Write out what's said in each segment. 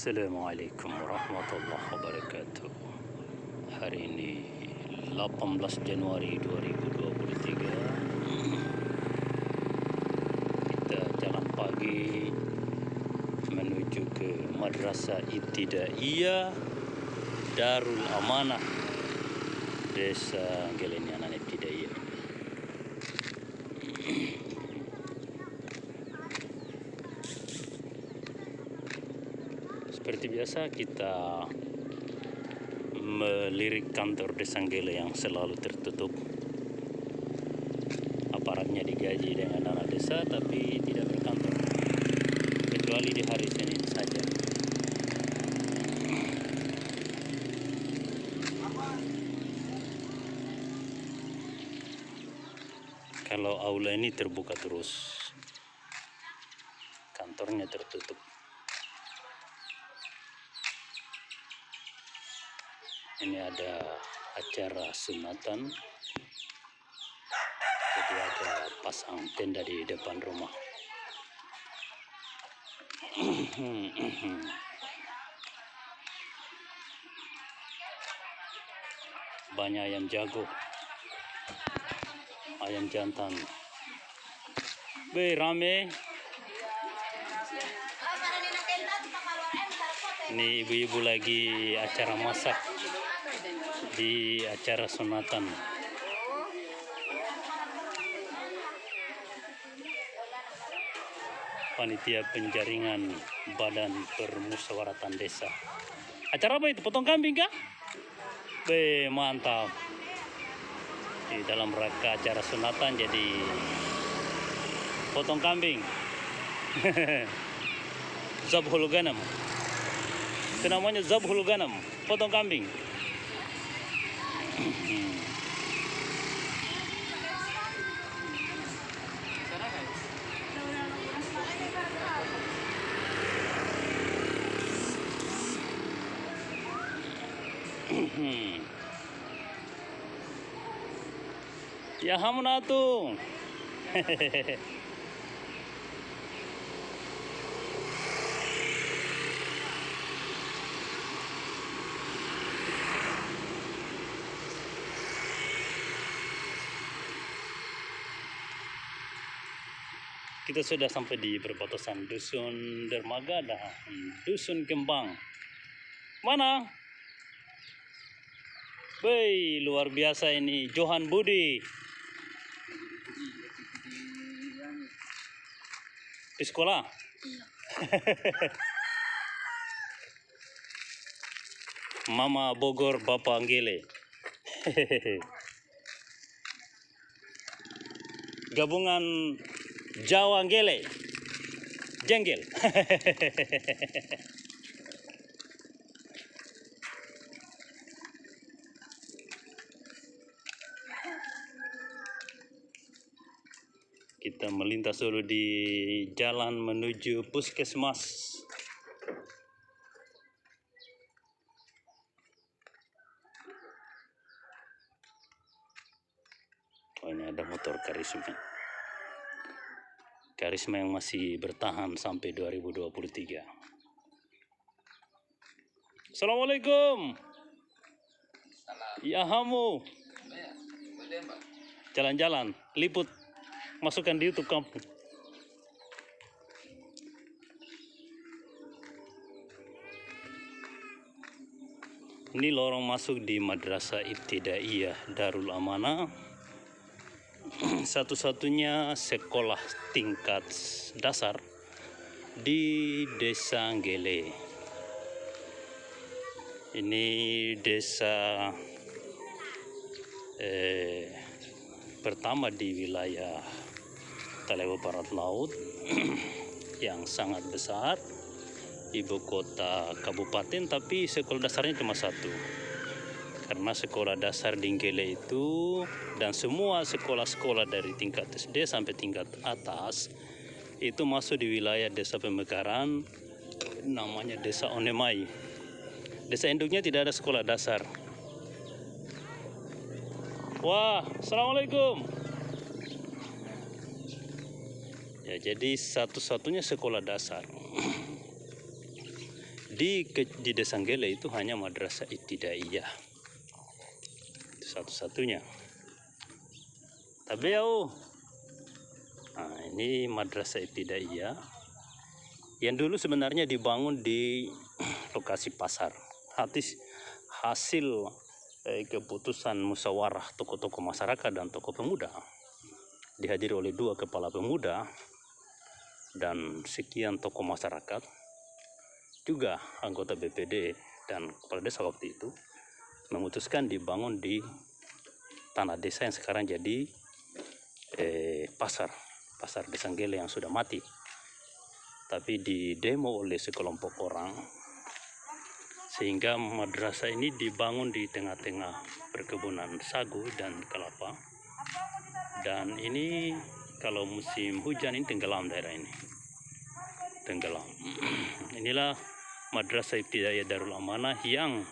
Assalamualaikum warahmatullahi wabarakatuh. Hari ini 18 Januari 2023. Kita jalan pagi menuju ke Madrasah Ibtidaiyah Darul Amanah Desa Gelenianan Ibtidaiyah. Seperti biasa kita melirik kantor Desa Gele yang selalu tertutup. Aparatnya digaji dengan dana desa tapi tidak berkantor, kecuali di hari Senin saja. Kalau aula ini terbuka terus, kantornya tertutup. Ini ada acara sunatan, jadi ada pasang tenda di depan rumah. Banyak ayam jago, ayam jantan. Rame. Ini ibu-ibu lagi acara masak di acara sunatan. Panitia penjaringan Badan Permusyawaratan Desa. Acara apa itu? Potong kambing kah? Mantap. Di dalam rangka acara sunatan jadi potong kambing. Zabhul ganam. Itu namanya zabhul ganam, potong kambing. Ya hamunatu. Kita sudah sampai di perbatasan Dusun Dermaga dan Dusun Kembang. Mana? Luar biasa ini, Johan Budi. Di sekolah? Iya. Mama Bogor, Bapak Anggele. Gabungan Jawa Anggele. Jenggel. Kita melintas dulu di jalan menuju puskesmas. Oh, ini ada motor Karisma. Karisma yang masih bertahan sampai 2023. Assalamualaikum. Ya hamu. Jalan-jalan, liput. Masukkan di YouTube kampung. Ini lorong masuk di Madrasah Ibtidaiyah Darul Amanah. Satu-satunya sekolah tingkat dasar di Desa Gele. Ini desa pertama di wilayah Talewo Barat Laut yang sangat besar, ibu kota kabupaten, tapi sekolah dasarnya cuma satu. Karena sekolah dasar di Gele itu dan semua sekolah-sekolah dari tingkat SD sampai tingkat atas itu masuk di wilayah desa pemekaran, namanya Desa Onemai. Desa induknya tidak ada sekolah dasar. Wah, assalamualaikum. Ya, jadi satu-satunya sekolah dasar Di Desa Nggele itu hanya madrasah ibtidaiyah. Itu satu-satunya. Tapi nah, ini madrasah ibtidaiyah yang dulu sebenarnya dibangun di lokasi pasar. Hasil keputusan musyawarah tokoh-tokoh masyarakat dan tokoh pemuda, dihadiri oleh 2 kepala pemuda dan sekian tokoh masyarakat, juga anggota BPD dan kepala desa waktu itu, memutuskan dibangun di tanah desa yang sekarang jadi pasar Desa Nggele yang sudah mati. Tapi didemo oleh sekelompok orang sehingga madrasah ini dibangun di tengah-tengah perkebunan sagu dan kelapa. Dan ini kalau musim hujan ini tenggelam daerah ini. Tenggelam. Inilah madrasah ibtidaiyah Darul Amanah yang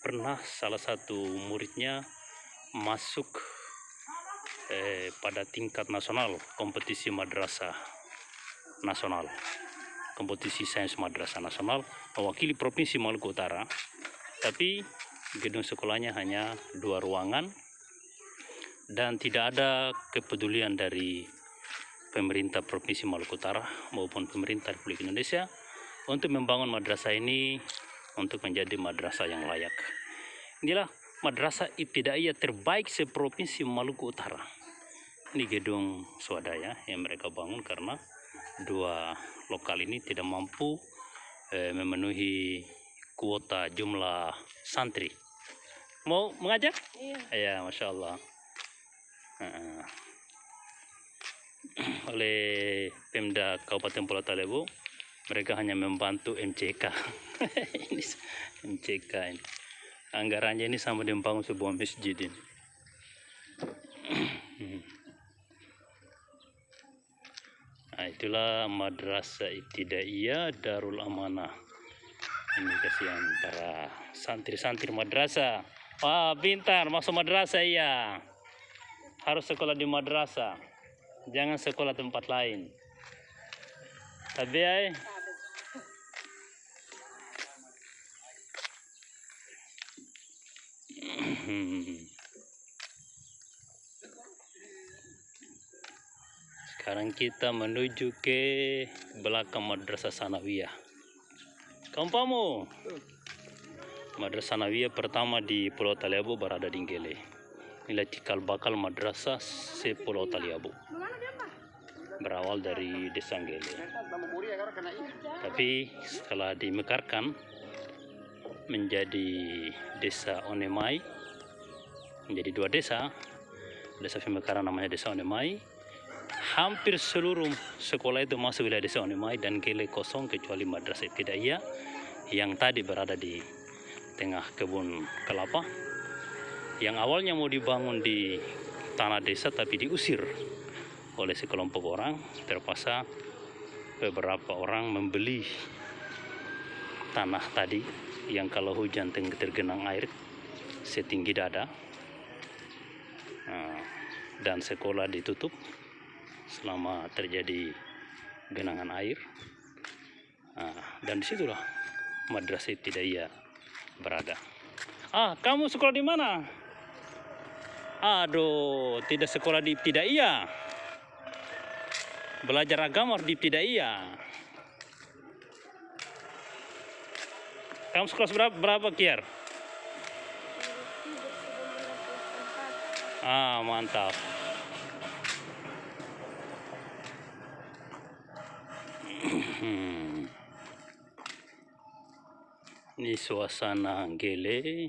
pernah salah satu muridnya masuk pada tingkat nasional, kompetisi madrasah nasional, kompetisi sains madrasah nasional, mewakili Provinsi Maluku Utara. Tapi gedung sekolahnya hanya 2 ruangan dan tidak ada kepedulian dari pemerintah Provinsi Maluku Utara maupun pemerintah Republik Indonesia untuk membangun madrasah ini untuk menjadi madrasah yang layak. Inilah madrasah ibtidaiyah terbaik seprovinsi Maluku Utara. Ini gedung swadaya yang mereka bangun karena 2 lokal ini tidak mampu memenuhi kuota jumlah santri. Mau mengajar? Iya. Ya, Masya Allah. Oleh Pemda Kabupaten Pulau Talebo, mereka hanya membantu MCK. Ini MCK ini. Anggarannya ini sama dengan membangun sebuah masjid ini. Nah, itulah madrasah ibtidaiyah Darul Amanah. Ini kasihan para santri-santri madrasah. Wah, pintar masuk madrasah ya. Harus sekolah di madrasah. Jangan sekolah tempat lain. Tapi sekarang kita menuju ke belakang Madrasah Sanawiyah. Kampamu. Madrasah Sanawiyah pertama di Pulau Talebo berada di Nggele. Inilah cikal bakal madrasah se-Pulau Talebo. Berawal dari Desa Nggele. Tapi setelah dimekarkan menjadi Desa Onemai, menjadi 2 desa. Desa pemekaran namanya Desa Onemai. Hampir seluruh sekolah itu masuk wilayah Desa Onemai dan Nggele kosong kecuali madrasah ibtidaiyah yang tadi berada di tengah kebun kelapa, yang awalnya mau dibangun di tanah desa tapi diusir oleh sekelompok orang. Terpaksa beberapa orang membeli tanah tadi yang kalau hujan tergenang air setinggi dada, dan sekolah ditutup selama terjadi genangan air. Dan disitulah madrasah ibtidaiyah berada. Kamu sekolah di mana? Aduh, tidak sekolah di ibtidaiyah. Belajar agama di ibtidaiyah. Kamu sekolah berapa Kiar? Mantap. Ini suasana Nggele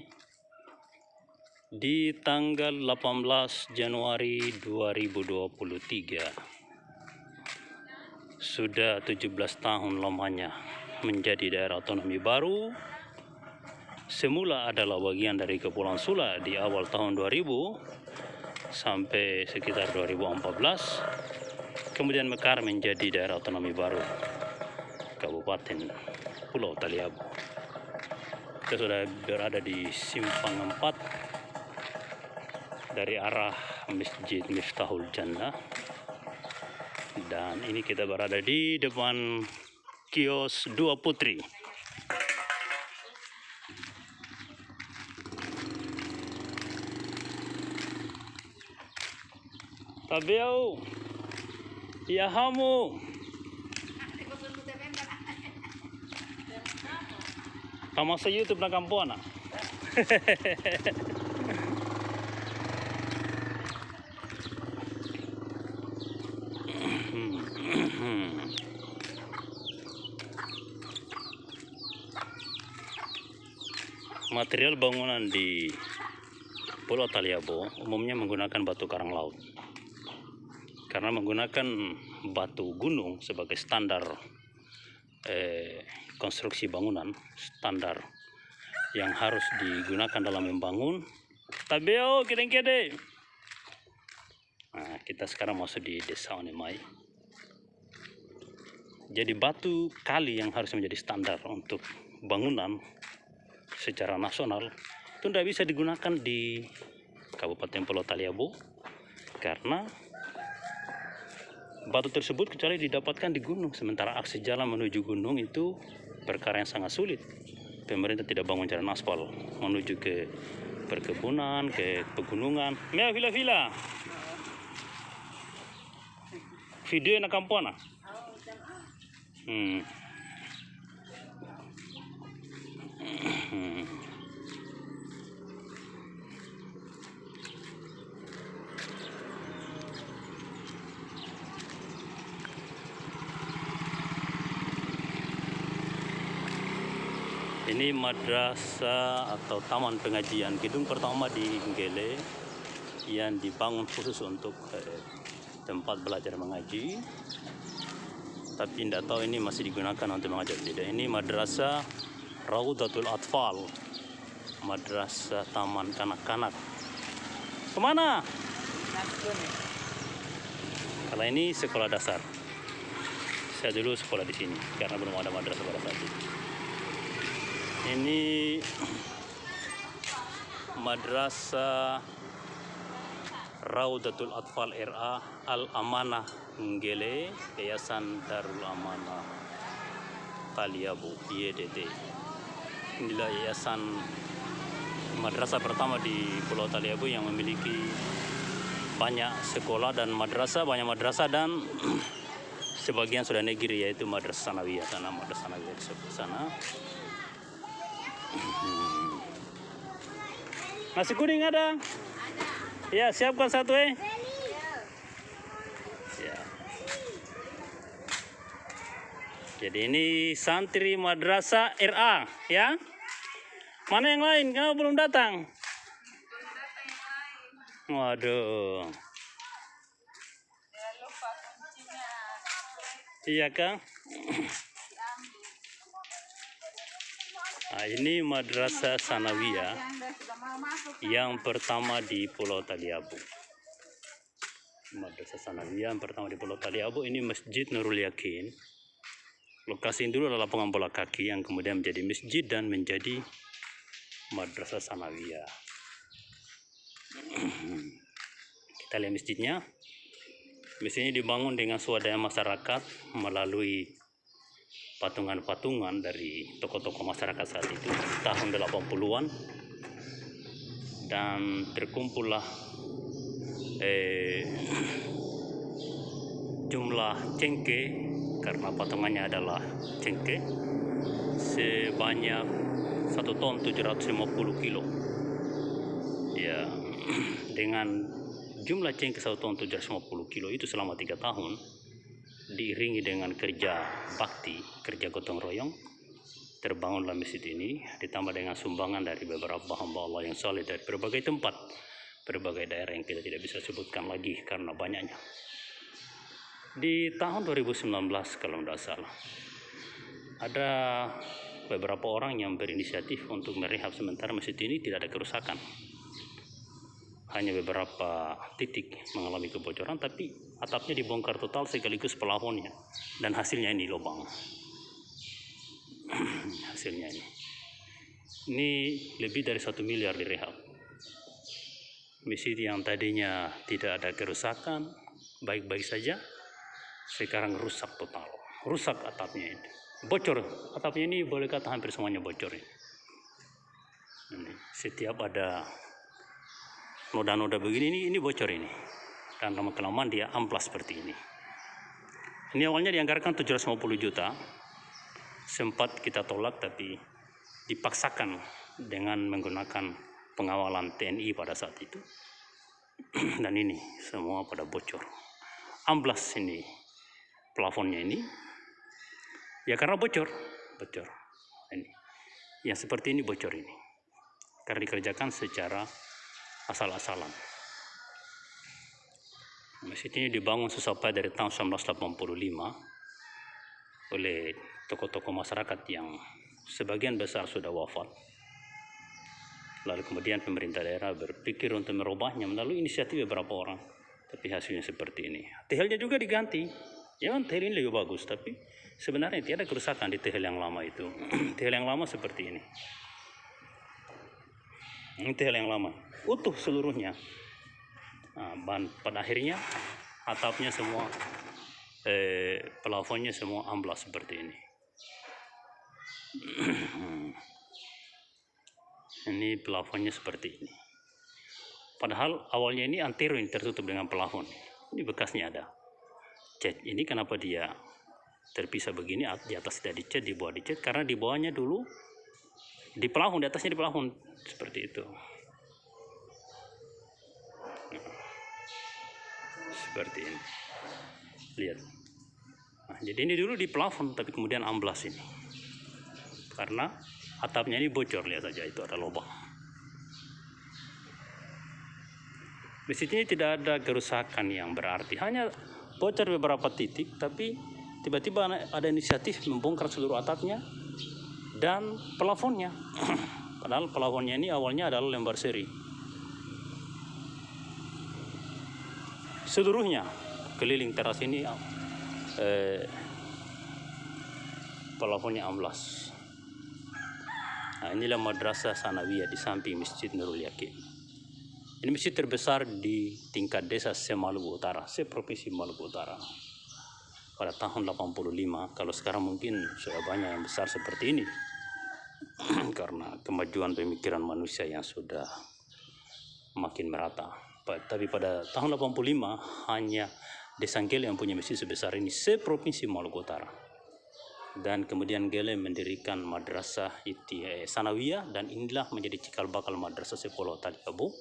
di tanggal 18 Januari 2023. Sudah 17 tahun lamanya menjadi daerah otonomi baru. Semula adalah bagian dari Kepulauan Sula di awal tahun 2000 sampai sekitar 2014. Kemudian mekar menjadi daerah otonomi baru Kabupaten Pulau Talebo. Kita sudah berada di Simpang 4 dari arah Masjid Miftahul Jannah, dan ini kita berada di depan Kios Dua Putri. Tabiau, ya hamu. Kamu sa YouTube na kampuana. Material bangunan di Pulau Taliabu umumnya menggunakan batu karang laut. Karena menggunakan batu gunung sebagai standar konstruksi bangunan, standar yang harus digunakan dalam membangun. Tabeo kede. Nah, kita sekarang masuk di Desa Onemai. Jadi batu kali yang harus menjadi standar untuk bangunan secara nasional itu tidak bisa digunakan di Kabupaten Pulau Taliabu karena batu tersebut kecuali didapatkan di gunung, sementara akses jalan menuju gunung itu perkara yang sangat sulit. Pemerintah tidak bangun jalan aspal menuju ke perkebunan, ke pegunungan. Mea vila. Video na kampona. Ini madrasah atau taman pengajian, gedung pertama di Nggele yang dibangun khusus untuk tempat belajar mengaji. Tapi tidak tahu ini masih digunakan untuk mengajar tidak. Ini madrasah Raudatul Atfal, madrasah taman kanak-kanak. Kemana? Kalau ini sekolah dasar. Saya dulu sekolah di sini karena belum ada madrasah pada saat itu. Ini madrasah Raudatul Atfal RA Al-Amanah Nggele, Yayasan Darul Amanah Taliabu YDT. Inilah yayasan madrasah pertama di Pulau Taliabu yang memiliki banyak sekolah dan madrasah, banyak madrasah dan sebagian sudah negeri, yaitu Madrasah Sanawiyah sana, Madrasah Sanawiyah di sana. Nasi kuning ada? Ya, siapkan satu ya. Jadi ini santri madrasah RA ya. Mana yang lain? Kamu belum datang? Waduh. Iya kang. Nah, ini Madrasah Sanawiyah yang pertama di Pulau Taliabu. Madrasah Sanawiyah yang pertama di Pulau Taliabu. Ini Masjid Nurul Yakin. Lokasi ini dulu adalah lapangan bola kaki yang kemudian menjadi masjid dan menjadi Madrasah Sanawiyah. Kita lihat masjidnya. Masjid ini dibangun dengan swadaya masyarakat melalui patungan-patungan dari tokoh-tokoh masyarakat saat itu tahun 80-an, dan terkumpullah jumlah cengke karena patungannya adalah cengke sebanyak 1 ton 750 kilo ya. Dengan jumlah cengke 1 ton 750 kilo itu selama 3 tahun diiringi dengan kerja bakti, kerja gotong royong, terbangunlah masjid ini, ditambah dengan sumbangan dari beberapa hamba Allah yang saleh dari berbagai tempat, berbagai daerah yang kita tidak bisa sebutkan lagi karena banyaknya. Di tahun 2019 kalau tidak salah, ada beberapa orang yang berinisiatif untuk merehab sementara masjid ini tidak ada kerusakan. Hanya beberapa titik mengalami kebocoran, tapi atapnya dibongkar total sekaligus pelafonnya, dan hasilnya ini lubang. Hasilnya ini lebih dari 1 miliar direhab. Masjid yang tadinya tidak ada kerusakan, baik-baik saja, sekarang rusak total, rusak atapnya itu. bocor. Atapnya ini boleh kata hampir semuanya bocor. Ini, setiap ada noda-noda begini, ini bocor ini. Dan lama-kelamaan dia amplas seperti ini. Ini awalnya dianggarkan 750 juta. Sempat kita tolak tapi dipaksakan dengan menggunakan pengawalan TNI pada saat itu. Dan ini semua pada bocor. Amblas ini plafonnya ini. Ya karena bocor. Ini. Yang seperti ini bocor ini. Karena dikerjakan secara asal-asalan. Masjid ini dibangun susah payah dari tahun 1985 oleh tokoh-tokoh masyarakat yang sebagian besar sudah wafat. Lalu kemudian pemerintah daerah berpikir untuk merubahnya melalui inisiatif beberapa orang. Tapi hasilnya seperti ini. Tehelnya juga diganti. Ya kan tehel ini lebih bagus, tapi sebenarnya tidak ada kerusakan di tehel yang lama itu. Tehel yang lama seperti ini. Ini tehel yang lama, utuh seluruhnya. Nah, pada akhirnya atapnya semua, plafonnya semua amblas seperti ini. Ini plafonnya seperti ini. Padahal awalnya ini anti-ruin tertutup dengan plafon. Ini bekasnya ada. Cat ini kenapa dia terpisah begini? Di atas tidak dicat, di bawah dicat. Karena di bawahnya dulu di plafon, di atasnya di plafon seperti itu. Seperti ini, lihat. Nah, jadi ini dulu di plafon tapi kemudian amblas ini karena atapnya ini bocor. Lihat saja itu ada lubang. Di sini tidak ada kerusakan yang berarti, hanya bocor beberapa titik, tapi tiba-tiba ada inisiatif membongkar seluruh atapnya dan plafonnya. Padahal plafonnya ini awalnya adalah lembar seri. Seluruhnya keliling teras ini plafonnya amblas. Nah, inilah Madrasah Sanawiyah di samping Masjid Nurul Yakin. Ini masjid terbesar di tingkat desa se-Maluku Utara, se-provinsi Maluku Utara. Pada tahun 85, kalau sekarang mungkin sudah banyak yang besar seperti ini. Karena kemajuan pemikiran manusia yang sudah makin merata. Tapi pada tahun 85 hanya Desa Gele yang punya masjid sebesar ini se-provinsi Maluku Utara. Dan kemudian Gele mendirikan Madrasah Sanawiyah, dan inilah menjadi cikal bakal Madrasah Sekolah Taliabu.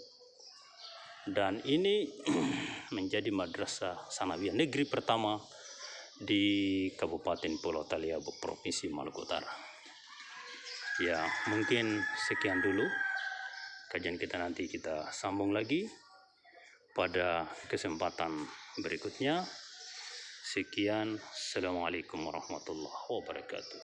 Dan ini menjadi Madrasah Sanawiyah negeri pertama di Kabupaten Pulau Taliabu, Provinsi Maluku Utara. Ya, mungkin sekian dulu kajian kita, nanti kita sambung lagi pada kesempatan berikutnya. Sekian, assalamualaikum warahmatullahi wabarakatuh.